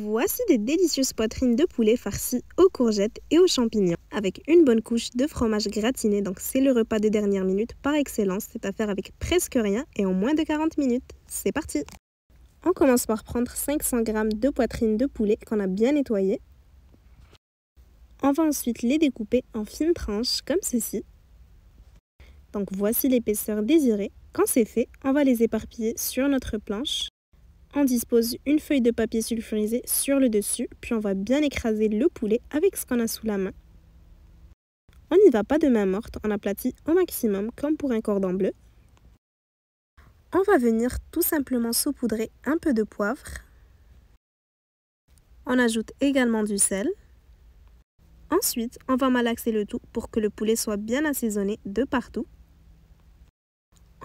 Voici des délicieuses poitrines de poulet farcies aux courgettes et aux champignons avec une bonne couche de fromage gratiné. Donc c'est le repas de dernière minute par excellence. C'est à faire avec presque rien et en moins de 40 minutes. C'est parti! On commence par prendre 500 g de poitrine de poulet qu'on a bien nettoyé. On va ensuite les découper en fines tranches comme ceci. Donc voici l'épaisseur désirée. Quand c'est fait, on va les éparpiller sur notre planche. On dispose une feuille de papier sulfurisé sur le dessus, puis on va bien écraser le poulet avec ce qu'on a sous la main. On n'y va pas de main morte, on aplatit au maximum comme pour un cordon bleu. On va venir tout simplement saupoudrer un peu de poivre. On ajoute également du sel. Ensuite, on va malaxer le tout pour que le poulet soit bien assaisonné de partout.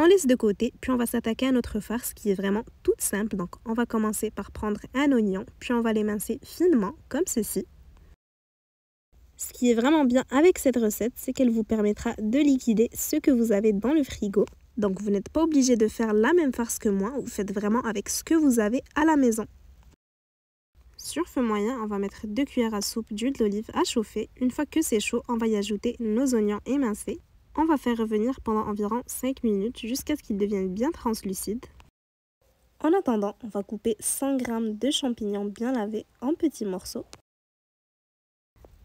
On laisse de côté, puis on va s'attaquer à notre farce qui est vraiment toute simple. Donc on va commencer par prendre un oignon, puis on va l'émincer finement comme ceci. Ce qui est vraiment bien avec cette recette, c'est qu'elle vous permettra de liquider ce que vous avez dans le frigo. Donc vous n'êtes pas obligé de faire la même farce que moi, vous faites vraiment avec ce que vous avez à la maison. Sur feu moyen, on va mettre 2 cuillères à soupe d'huile d'olive à chauffer. Une fois que c'est chaud, on va y ajouter nos oignons émincés. On va faire revenir pendant environ 5 minutes jusqu'à ce qu'ils deviennent bien translucides. En attendant, on va couper 100 g de champignons bien lavés en petits morceaux.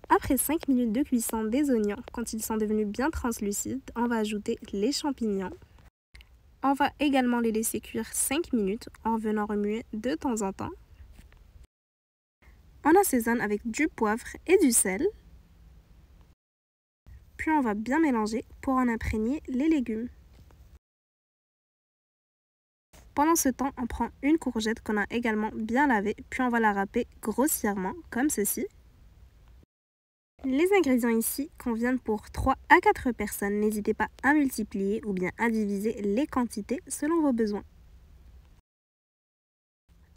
Après 5 minutes de cuisson des oignons, quand ils sont devenus bien translucides, on va ajouter les champignons. On va également les laisser cuire 5 minutes en venant remuer de temps en temps. On assaisonne avec du poivre et du sel. Puis on va bien mélanger pour en imprégner les légumes. Pendant ce temps, on prend une courgette qu'on a également bien lavée, puis on va la râper grossièrement, comme ceci. Les ingrédients ici conviennent pour 3 à 4 personnes. N'hésitez pas à multiplier ou bien à diviser les quantités selon vos besoins.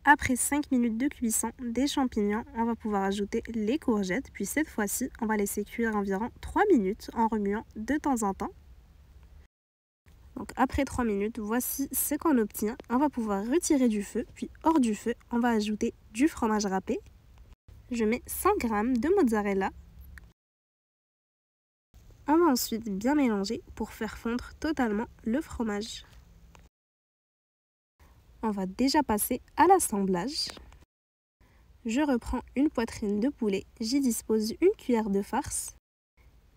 Après 5 minutes de cuisson des champignons, on va pouvoir ajouter les courgettes. Puis cette fois-ci, on va laisser cuire environ 3 minutes en remuant de temps en temps. Donc après 3 minutes, voici ce qu'on obtient. On va pouvoir retirer du feu. Puis hors du feu, on va ajouter du fromage râpé. Je mets 100 g de mozzarella. On va ensuite bien mélanger pour faire fondre totalement le fromage. On va déjà passer à l'assemblage. Je reprends une poitrine de poulet, j'y dispose une cuillère de farce.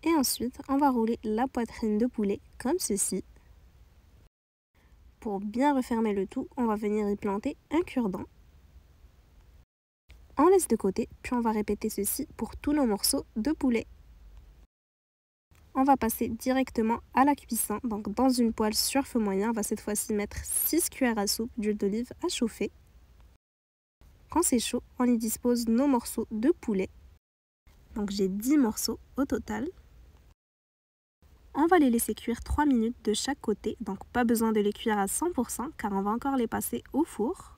Et ensuite, on va rouler la poitrine de poulet comme ceci. Pour bien refermer le tout, on va venir y planter un cure-dent. On laisse de côté, puis on va répéter ceci pour tous nos morceaux de poulet. On va passer directement à la cuisson. Donc dans une poêle sur feu moyen, on va cette fois-ci mettre 6 cuillères à soupe d'huile d'olive à chauffer. Quand c'est chaud, on y dispose nos morceaux de poulet. Donc j'ai 10 morceaux au total. On va les laisser cuire 3 minutes de chaque côté. Donc pas besoin de les cuire à 100% car on va encore les passer au four.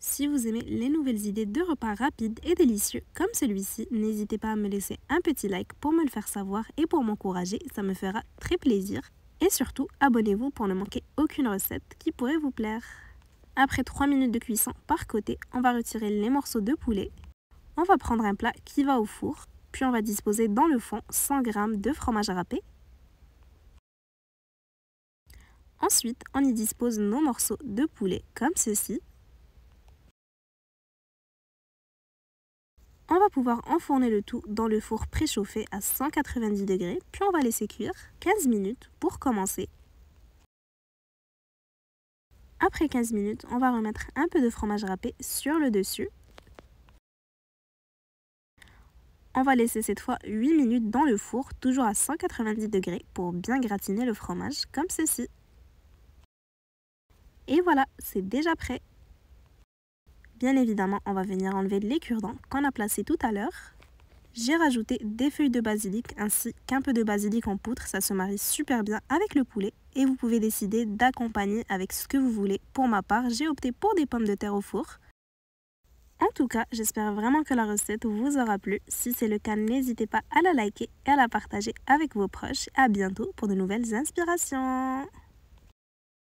Si vous aimez les nouvelles idées de repas rapides et délicieux comme celui-ci, n'hésitez pas à me laisser un petit like pour me le faire savoir et pour m'encourager, ça me fera très plaisir. Et surtout, abonnez-vous pour ne manquer aucune recette qui pourrait vous plaire. Après 3 minutes de cuisson par côté, on va retirer les morceaux de poulet. On va prendre un plat qui va au four, puis on va disposer dans le fond 100 g de fromage râpé. Ensuite, on y dispose nos morceaux de poulet comme ceci. On va pouvoir enfourner le tout dans le four préchauffé à 190 degrés, puis on va laisser cuire 15 minutes pour commencer. Après 15 minutes, on va remettre un peu de fromage râpé sur le dessus. On va laisser cette fois 8 minutes dans le four, toujours à 190 degrés, pour bien gratiner le fromage, comme ceci. Et voilà, c'est déjà prêt. Bien évidemment, on va venir enlever les cure-dents qu'on a placés tout à l'heure. J'ai rajouté des feuilles de basilic ainsi qu'un peu de basilic en poudre, ça se marie super bien avec le poulet. Et vous pouvez décider d'accompagner avec ce que vous voulez. Pour ma part, j'ai opté pour des pommes de terre au four. En tout cas, j'espère vraiment que la recette vous aura plu. Si c'est le cas, n'hésitez pas à la liker et à la partager avec vos proches. À bientôt pour de nouvelles inspirations.